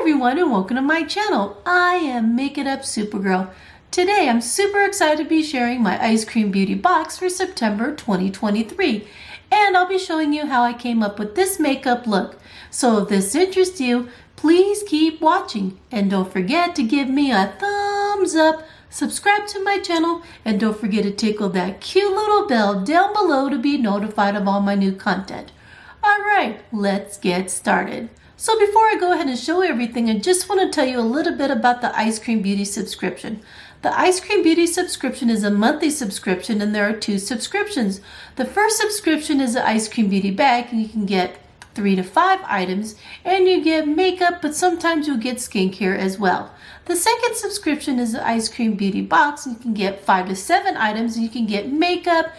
everyone and welcome to my channel. I am Make It Up Supergirl. Today I'm super excited to be sharing my Ice Cream Beauty box for September 2023. And I'll be showing you how I came up with this makeup look. So if this interests you, please keep watching. And don't forget to give me a thumbs up, subscribe to my channel, and don't forget to tickle that cute little bell down below to be notified of all my new content. Alright, let's get started. So before I go ahead and show everything, I just want to tell you a little bit about the Ice Cream Beauty subscription. The Ice Cream Beauty subscription is a monthly subscription and there are two subscriptions. The first subscription is the Ice Cream Beauty bag and you can get 3 to 5 items and you get makeup, but sometimes you'll get skincare as well. The second subscription is the Ice Cream Beauty box and you can get 5 to 7 items and you can get makeup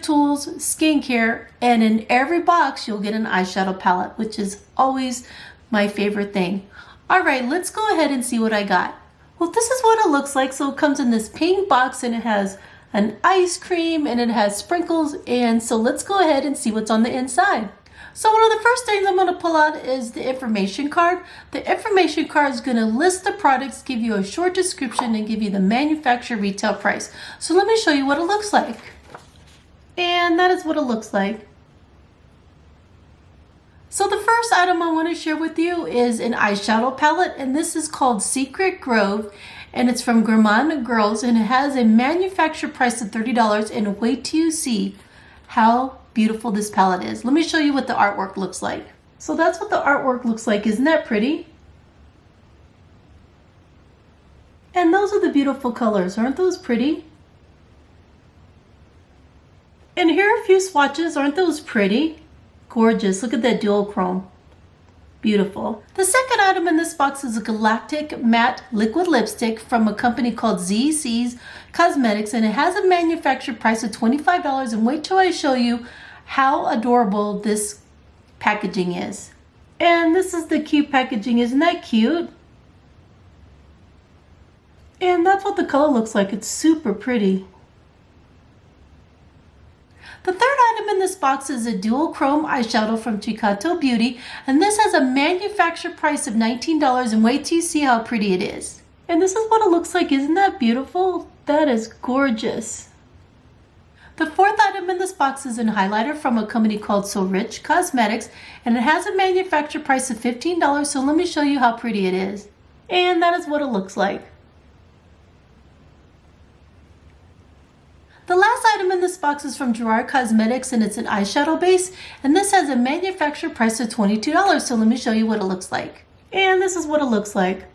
tools, skincare, and in every box you'll get an eyeshadow palette, which is always my favorite thing. Alright, let's go ahead and see what I got. Well, this is what it looks like. So it comes in this pink box and it has an ice cream and it has sprinkles, and so let's go ahead and see what's on the inside. So one of the first things I'm going to pull out is the information card. The information card is going to list the products, give you a short description, and give you the manufacturer retail price. So let me show you what it looks like. And that is what it looks like. So the first item I want to share with you is an eyeshadow palette, and this is called Secret Grove, and it's from Gourmand Girls, and it has a manufacturer price of $30. And wait till you see how beautiful this palette is. Let me show you what the artwork looks like. So that's what the artwork looks like. Isn't that pretty? And those are the beautiful colors. Aren't those pretty? And here are a few swatches. Aren't those pretty? Gorgeous. Look at that dual chrome. Beautiful. The second item in this box is a Galactic Matte Liquid Lipstick from a company called ZC's Cosmetics, and it has a manufacturer price of $25. And wait till I show you how adorable this packaging is. And this is the cute packaging. Isn't that cute? And that's what the color looks like. It's super pretty. The third item in this box is a dual chrome eyeshadow from Chicato Beauty, and this has a manufacturer price of $19, and wait till you see how pretty it is. And this is what it looks like. Isn't that beautiful? That is gorgeous. The fourth item in this box is an highlighter from a company called So Rich Cosmetics, and it has a manufacturer price of $15, so let me show you how pretty it is. And that is what it looks like. The last item in this box is from Gerard Cosmetics, and it's an eyeshadow base, and this has a manufacturer price of $22, so let me show you what it looks like. And this is what it looks like.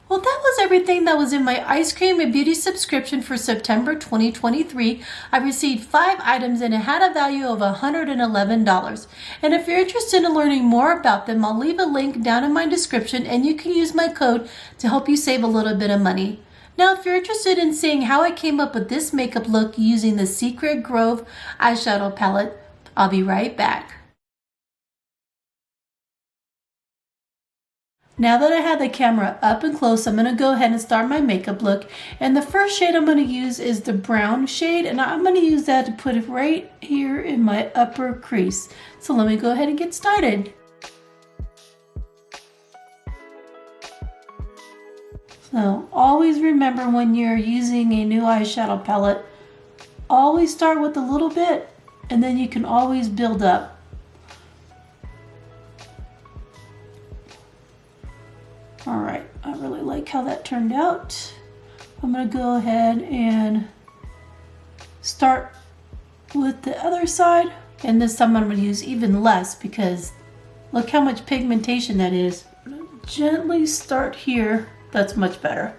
Well, that was everything that was in my Ice Cream and Beauty subscription for September 2023. I received 5 items and it had a value of $111. And if you're interested in learning more about them, I'll leave a link down in my description and you can use my code to help you save a little bit of money. Now, if you're interested in seeing how I came up with this makeup look using the Secret Grove eyeshadow palette, I'll be right back. Now that I have the camera up and close, I'm going to go ahead and start my makeup look. And the first shade I'm going to use is the brown shade, and I'm going to use that to put it right here in my upper crease. So let me go ahead and get started. So always remember, when you're using a new eyeshadow palette, always start with a little bit and then you can always build up. Alright, I really like how that turned out. I'm going to go ahead and start with the other side, and this time I'm going to use even less because look how much pigmentation that is. I'm going to gently start here. That's much better.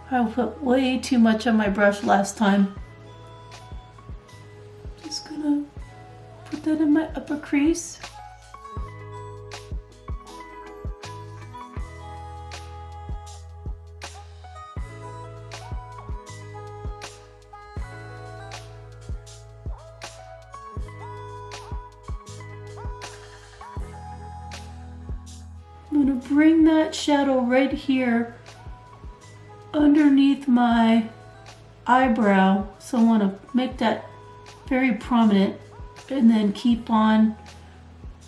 I put way too much on my brush last time. Just gonna put that in my upper crease. I'm gonna bring that shadow right here underneath my eyebrow, so I want to make that very prominent, and then keep on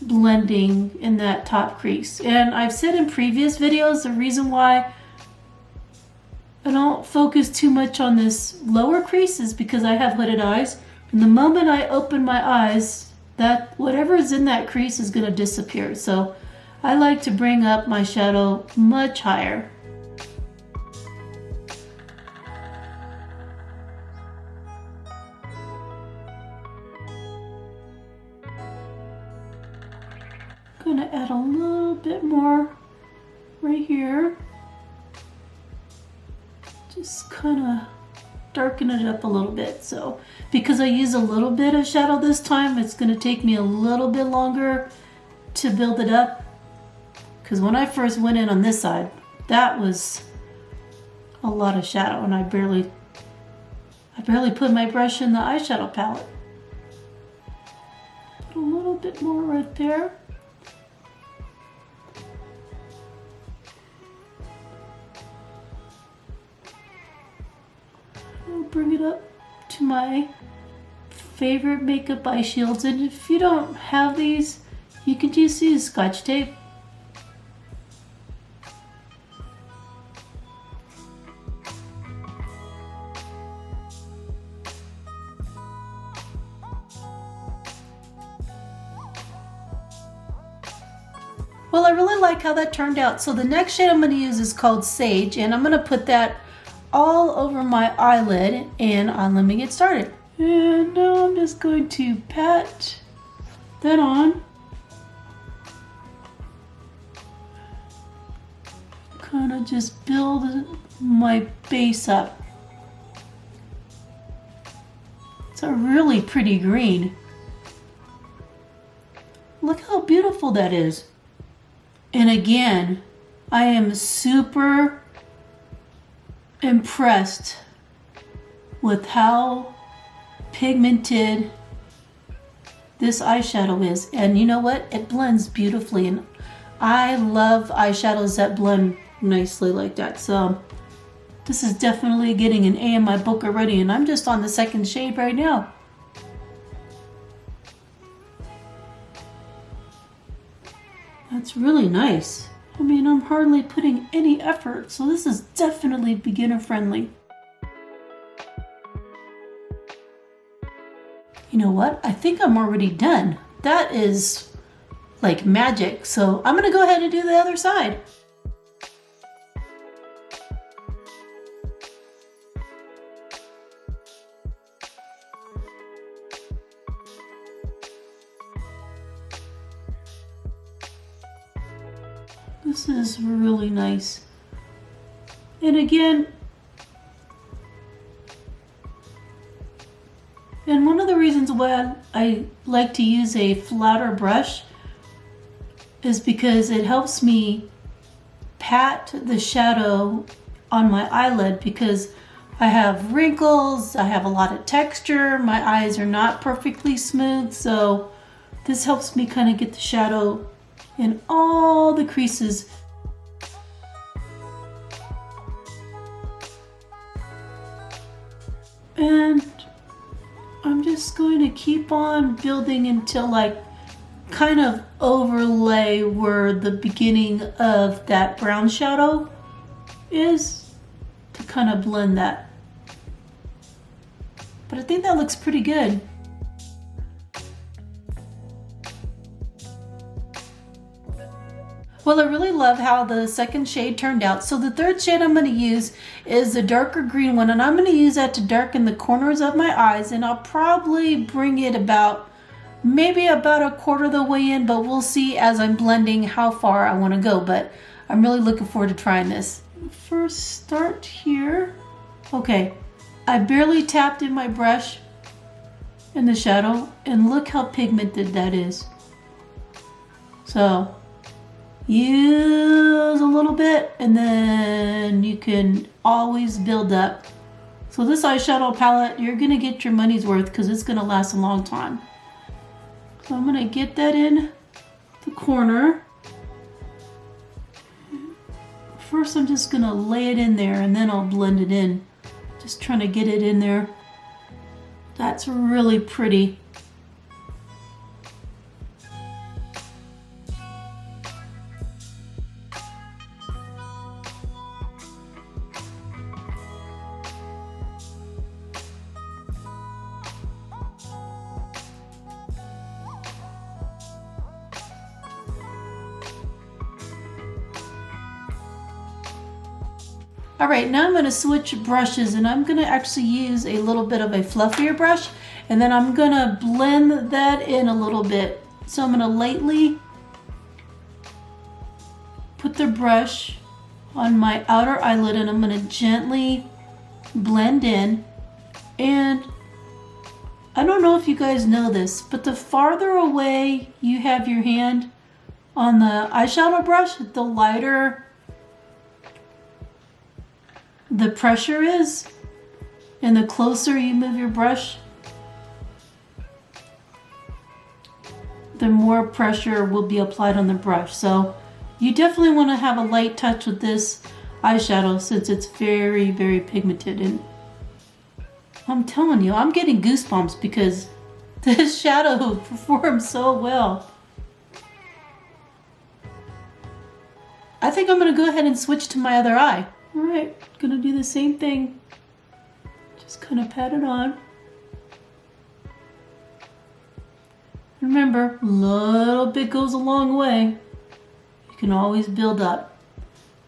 blending in that top crease. And I've said in previous videos the reason why I don't focus too much on this lower crease is because I have hooded eyes. And the moment I open my eyes, that whatever is in that crease is going to disappear. So I like to bring up my shadow much higher. I'm going to add a little bit more right here. Just kind of darken it up a little bit. So because I use a little bit of shadow this time, it's going to take me a little bit longer to build it up. Because when I first went in on this side, that was a lot of shadow, and I barely put my brush in the eyeshadow palette. Put a little bit more right there. I'll bring it up to my favorite makeup eye shields, and if you don't have these, you can just use Scotch tape. Well, I really like how that turned out. So the next shade I'm going to use is called Sage, and I'm going to put that all over my eyelid, and let me get started. And now I'm just going to pat that on. Kind of just build my base up. It's a really pretty green. Look how beautiful that is. And again, I am super impressed with how pigmented this eyeshadow is. And you know what? It blends beautifully. And I love eyeshadows that blend nicely like that. So this is definitely getting an A in my book already. And I'm just on the second shade right now. That's really nice. I mean, I'm hardly putting any effort, so this is definitely beginner friendly. You know what? I think I'm already done. That is like magic. So I'm gonna go ahead and do the other side. This is really nice. And again, and one of the reasons why I like to use a flatter brush is because it helps me pat the shadow on my eyelid, because I have wrinkles, I have a lot of texture, my eyes are not perfectly smooth, so this helps me kind of get the shadow in all the creases. And I'm just going to keep on building until I kind of overlay where the beginning of that brown shadow is, to kind of blend that. But I think that looks pretty good. Well, I really love how the second shade turned out. So the third shade I'm going to use is the darker green one, and I'm going to use that to darken the corners of my eyes, and I'll probably bring it maybe about a quarter of the way in, but we'll see as I'm blending how far I want to go. But I'm really looking forward to trying this. First start here. Okay, I barely tapped in my brush in the shadow, and look how pigmented that is. So use a little bit, and then you can always build up. So this eyeshadow palette, you're gonna get your money's worth because it's gonna last a long time. So I'm gonna get that in the corner. First I'm just gonna lay it in there, and then I'll blend it in. Just trying to get it in there. That's really pretty. All right, now I'm going to switch brushes and I'm going to actually use a little bit of a fluffier brush and then I'm going to blend that in a little bit. So I'm going to lightly put the brush on my outer eyelid and I'm going to gently blend in. And I don't know if you guys know this, but the farther away you have your hand on the eyeshadow brush, the lighter the pressure is, and the closer you move your brush, the more pressure will be applied on the brush. So you definitely want to have a light touch with this eyeshadow since it's very, very pigmented. And I'm telling you, I'm getting goosebumps because this shadow performs so well. I think I'm going to go ahead and switch to my other eye. All right, gonna do the same thing. Just kind of pat it on. Remember, a little bit goes a long way. You can always build up.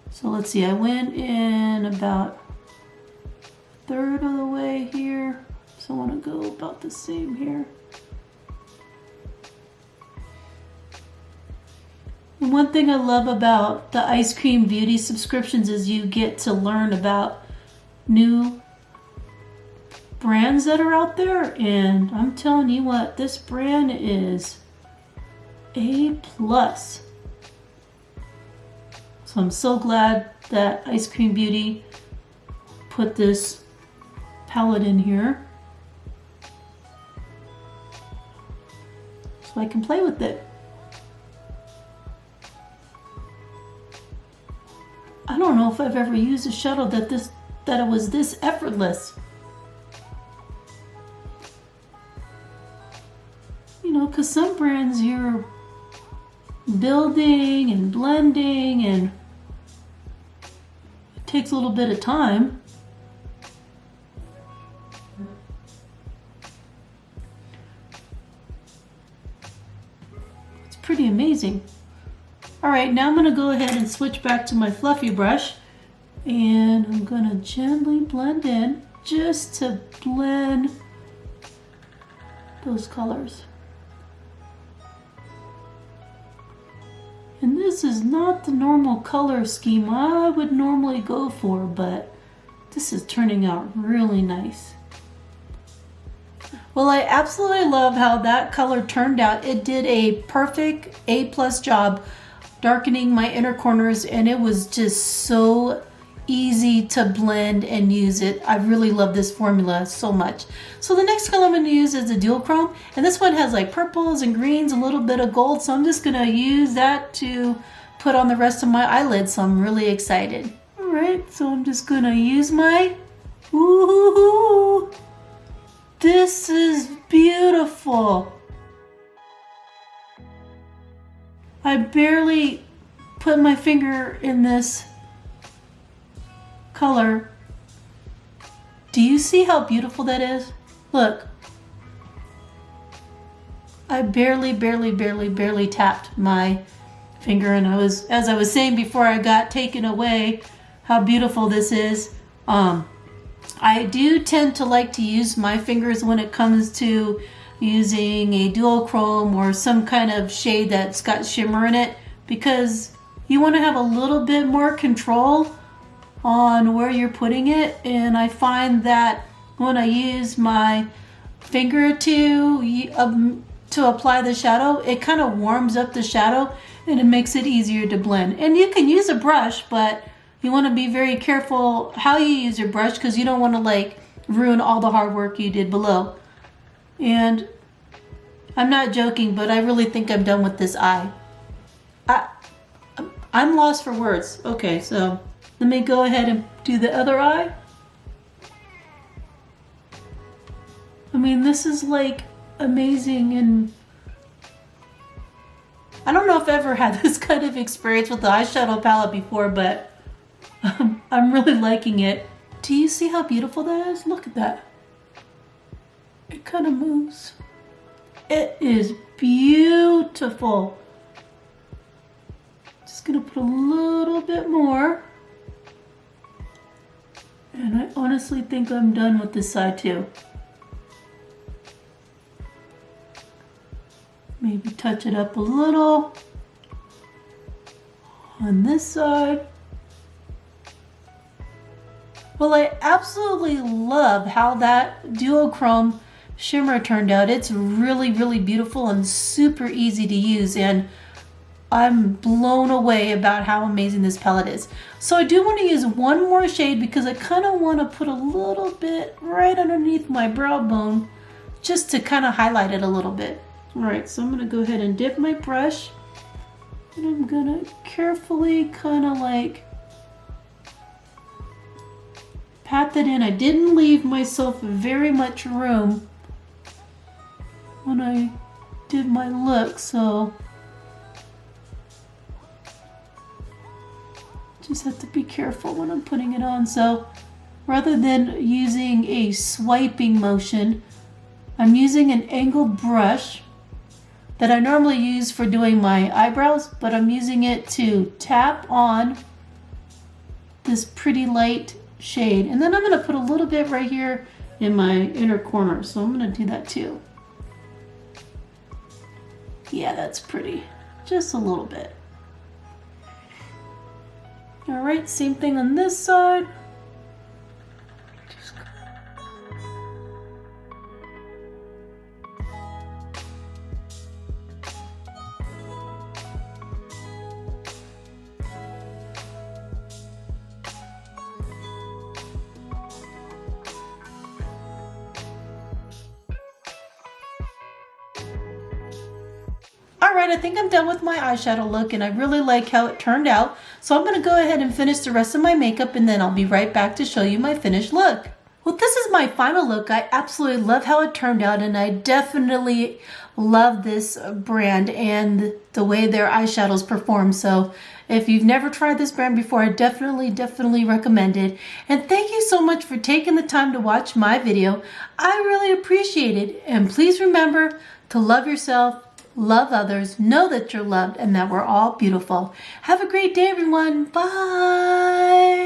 So let's see, I went in about a third of the way here. So I want to go about the same here. And one thing I love about the Ice Cream Beauty subscriptions is you get to learn about new brands that are out there. And I'm telling you what, this brand is A+. So I'm so glad that Ice Cream Beauty put this palette in here so I can play with it. I don't know if I've ever used a shadow that it was this effortless. You know, because some brands you're building and blending and it takes a little bit of time. It's pretty amazing. All right, now I'm going to go ahead and switch back to my fluffy brush and I'm going to gently blend in just to blend those colors. And this is not the normal color scheme I would normally go for, but this is turning out really nice. Well, I absolutely love how that color turned out. It did a perfect A+ job darkening my inner corners and it was just so easy to blend and use it. I really love this formula so much. So the next color I'm going to use is a duochrome and this one has like purples and greens, a little bit of gold, so I'm just going to use that to put on the rest of my eyelids, so I'm really excited. Alright, so I'm just going to use my ooh, this is beautiful. I barely put my finger in this color. Do you see how beautiful that is? Look. I barely tapped my finger and as I was saying before I got taken away, how beautiful this is. I do tend to like to use my fingers when it comes to using a duochrome or some kind of shade that's got shimmer in it, because you want to have a little bit more control on where you're putting it. And I find that when I use my finger to apply the shadow, it kind of warms up the shadow and it makes it easier to blend. And you can use a brush, but you want to be very careful how you use your brush because you don't want to like ruin all the hard work you did below. And I'm not joking, but I really think I'm done with this eye. I'm lost for words. Okay, so let me go ahead and do the other eye. I mean, this is like amazing, and I don't know if I've ever had this kind of experience with the eyeshadow palette before, but I'm really liking it. Do you see how beautiful that is? Look at that. It kind of moves. It is beautiful. Just gonna put a little bit more. And I honestly think I'm done with this side too. Maybe touch it up a little on this side. Well, I absolutely love how that duochrome shimmer turned out. It's really, really beautiful and super easy to use, and I'm blown away about how amazing this palette is. So I do want to use one more shade because I kind of want to put a little bit right underneath my brow bone just to kind of highlight it a little bit. All right, so I'm going to go ahead and dip my brush, and I'm going to carefully kind of like pat that in. I didn't leave myself very much room when I did my look, so just have to be careful when I'm putting it on. So rather than using a swiping motion, I'm using an angled brush that I normally use for doing my eyebrows, but I'm using it to tap on this pretty light shade. And then I'm going to put a little bit right here in my inner corner, so I'm going to do that too. Yeah, that's pretty. Just a little bit. All right, same thing on this side. Alright, I think I'm done with my eyeshadow look, and I really like how it turned out. So I'm going to go ahead and finish the rest of my makeup, and then I'll be right back to show you my finished look. Well, this is my final look. I absolutely love how it turned out, and I definitely love this brand and the way their eyeshadows perform. So if you've never tried this brand before, I definitely recommend it. And thank you so much for taking the time to watch my video. I really appreciate it. And please remember to love yourself, love others, know that you're loved, and that we're all beautiful. Have a great day, everyone. Bye.